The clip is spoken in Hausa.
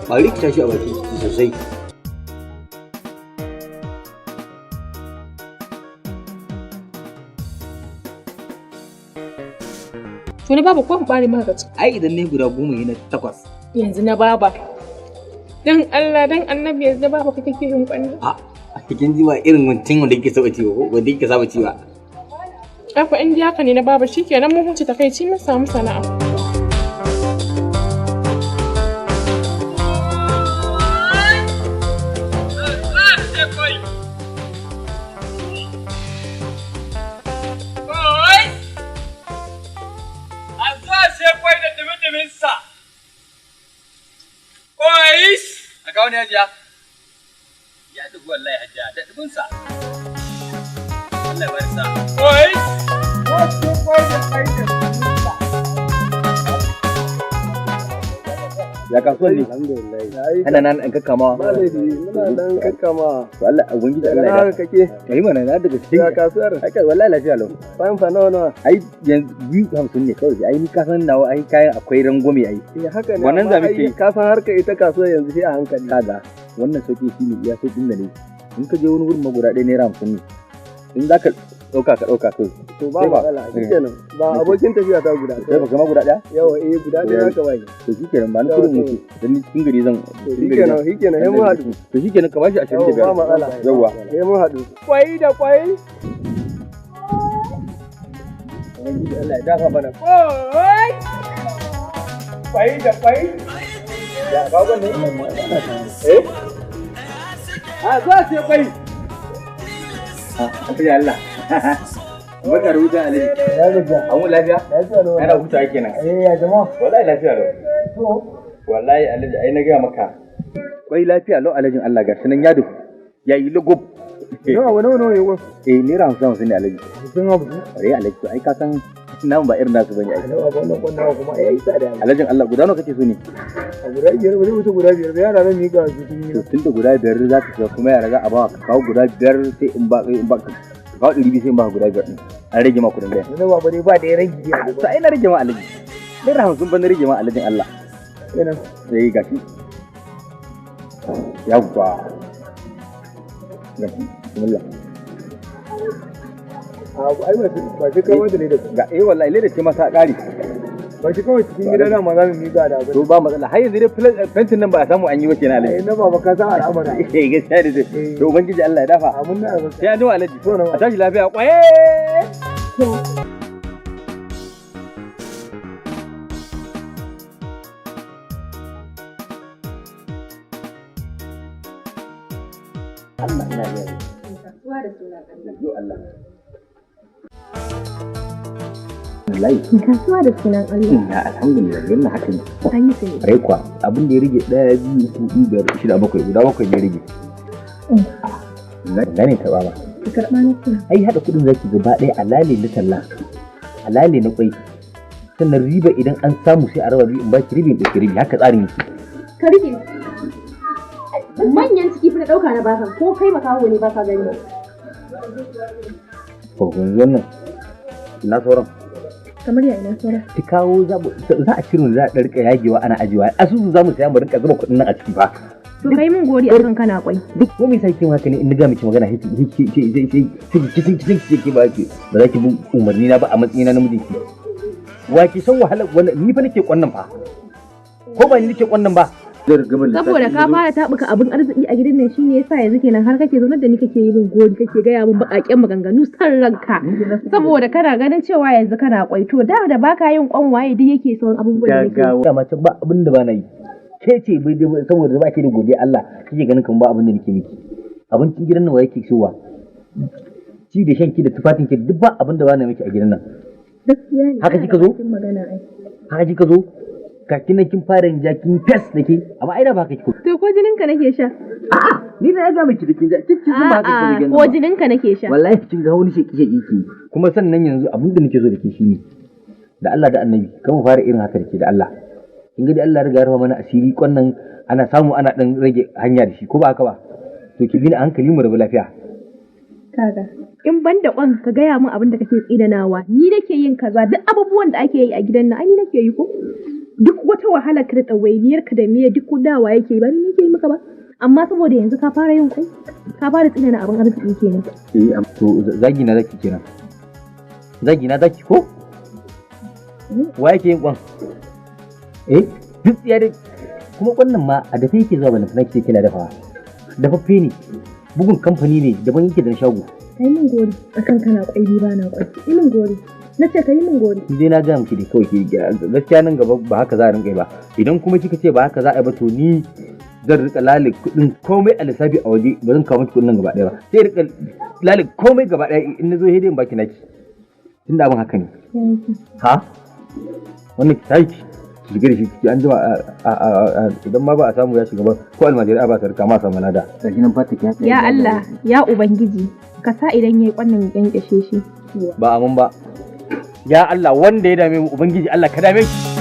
ba rikita shi a bakin ciki sosai. To ni baba ko in bare maka ci. Ai idan ne guda 10 yana 8. Yanzu na baba. Dan Allah dan Annabi yanzu na baba kake yin kwanne. A cikin jiwa irin wancan wanda yake saba ciwo ko wanda yake saba ciwa. Afa in ji haka ne na baba shikenan mun huce takeici mun samu sana'a. Kau ni aja. Ya tu buat lai aja. Tak ada bangsa. Lai bangsa. Oi. Ya kasuwan ne. Alhamdulillah. Ana nan an kakkama. Muna dan kakkama. Wallahi ubangiji Allah ya. Kake. Kai mana na daga cikin. Ya kasuwar. Haka wallahi lafiya lau. Bayan fa nawa. Ai yanzu 250 ne kawai. Ai ni ka san nawa ai kayan akwai rangwame ai. Haka ne. Wannan za muke. Ka san harka ita kasuwa yanzu sai a hankali. Kaga wannan sauki shine iya saukin da ne. In ka je wani wurin maguda ɗaya naira 50 ne. In za ka ɗauka kai. To ba matsala. Shikenan. Ba abokin tafiya ta guda. Sai baka ma guda ɗaya? Yawa guda ɗaya haka bai. To shikenan ba ni kudin muke. Dan ni cikin gari zan. Shikenan sai mun haɗu. To shikenan ka bashi 25. Ba matsala. Yawwa. Sai mun haɗu. Kwai da kwai. Allah ya dafa mana. Kwai. Kwai da kwai. Ya ba wannan. Za sai kwai. Ya Allah. Barka da huta Alhaji. Ya gajiya. An wuni lafiya? Lafiya lau. Ana huta kenan. Ya jama'a. Wallahi lafiya lau. To. Wallahi Alhaji ai na gaya maka. Kwai lafiya lau Alhajin Allah gashi nan ya duhu. Yayi lugub. Nawa yawa. Naira 50 ne Alhaji. Sun abu. Are Alhaji ai ka san nan ba irin nasu bane ai. Wannan kuma ai tsada. Alhajin Allah guda nawa kake so ne? A guda biyar ba zai wuce guda biyar ba yara zan yi ga su sun yi. To tunda guda biyar za ka shiga kuma yara za a ba ka kawo guda biyar sai in ba kawo 200 sai in ba guda biyar din. An rage ma kudin gaya. Yanzu ba dai ba da ya rage biya. To ai na rage ma Alhaji. Naira 50 ba na rage ma Alhajin Allah. Kenan. Sai gashi. Yawwa. Gashi. Bismillah. Ai ba shi kawai da leda. Ga wallahi leda ce masa ƙari. Ba shi kawai cikin gida na ma za mu miƙa da abin. To ba matsala har yanzu dai fentin nan ba a samu an yi wace na Alhaji. Na baba ka san al'amari. Gaskiya da to ubangiji Allah ya dafa. Amin na albarka. Sai an dawo Alhaji. A tashi lafiya kwaye. Allah ina yi. Kasuwa da sunan Allah. Yo Allah. Wallahi. Kasuwa da sunan Allah. Ya alhamdulillah wannan haka ne. An yi sai. Rai kwa abin da ya rage 1 2 3 4 5 6 7 guda 7 ya rage. Na ne ta baba. Ki karɓa na ku. Ai hada kudin zaki gaba ɗaya alale na talla. Alale na kwai. Sannan riba idan an samu sai a raba biyu in baki ribi in ɗauki ribi haka tsarin yake. Ka rike. Manyan ciki fa ɗauka na baka ko kai makaho ne baka gani. Ko kun wannan na sauran. Kamar ya ina sauran. Ki kawo za a ciro za a rika yagewa ana ajiyewa. Asusu za mu saya mu rinka zuba kuɗin nan a ciki fa. To kai mun gori akan kana kwai. Duk ko me sai kin haka ne in ga miki magana ki ba za ki bi umarni na ba a matsayina na mijinki. Wa ki san wahala wannan ni fa nake kwannan fa. Ko ba ni nake kwannan ba. Saboda ka fara tabuka abin arziki a gidan nan shine yasa yanzu kenan har kake zaune da ni kake yi min gori kake gaya min bakaken maganganu san ranka. Saboda kana ganin cewa yanzu kana kwaito da baka yin kwan waye duk yake son abubuwan da yake. Ga mace ba abin da ba na yi. Ke ce saboda ba ke da godiya Allah kike ganin kan ba abin da nake miki. Abincin gidan nan wa yake sowa. Ci da shan ki da tufafin ki duk ba abin da ba na miki a gidan nan. Gaskiya ne. Haka kika zo? Haka kika zo? Kaki na kin fara jakin fes nake amma ai da ba kake ko. To ko jininka nake sha? A'a ni da ga miki kin ja kin ba haka kike ko jininka nake sha? Wallahi kin ga wani sheki sheki ki kuma sannan yanzu abin da nake so da ke shine da Allah da Annabi kan mu fara irin haka da ke da Allah. Kin ga dai Allah riga ya rufa mana asiri kwannan ana samu ana dan rage hanya da shi ko ba haka ba. To ki bi ni a hankali mu rabu lafiya. Kaga in ban da kwan ka gaya min abin da kake tsidanawa ni nake yin kaza duk abubuwan da ake yi a gidan nan ai ni nake yi ko duk wata wahala ka da ɗawainiyar ka da miya duk dawa yake ba ni nake yi maka ba amma saboda yanzu ka fara yin kai ka fara tsinana abin arziki kenan to zagi na zaki kenan zagi na zaki ko wa yake yin kwan duk tsiya da kuma kwannan ma a dafa yake zuwa balantana kike kina dafawa dafaffe ne bugun kamfani ne daban yake da na shago kai min gori akan kana kwai ni ba na kwai yi min gori na ce ka yi min gori ni dai na ga miki dai kawai ki gaskiya nan gaba ba haka za a rinka yi ba idan kuma kika ce ba haka za a yi ba to ni zan rika lalik kudin komai a lissafi a waje ba zan kawo miki kudin nan gaba ɗaya ba sai rika lalik komai gaba ɗaya in na zo hidin in baki naki tunda abin haka ne ha wannan ki tayi ki shiga da shi ciki an jima idan ma ba a samu ya shiga ba ko almajirai ba sarka ma samu lada ya Allah ya ubangiji ka sa idan yayi kwannan ya kyankyashe shi ba amin ba ya Allah wanda ya dame mu ubangiji Allah ka dame shi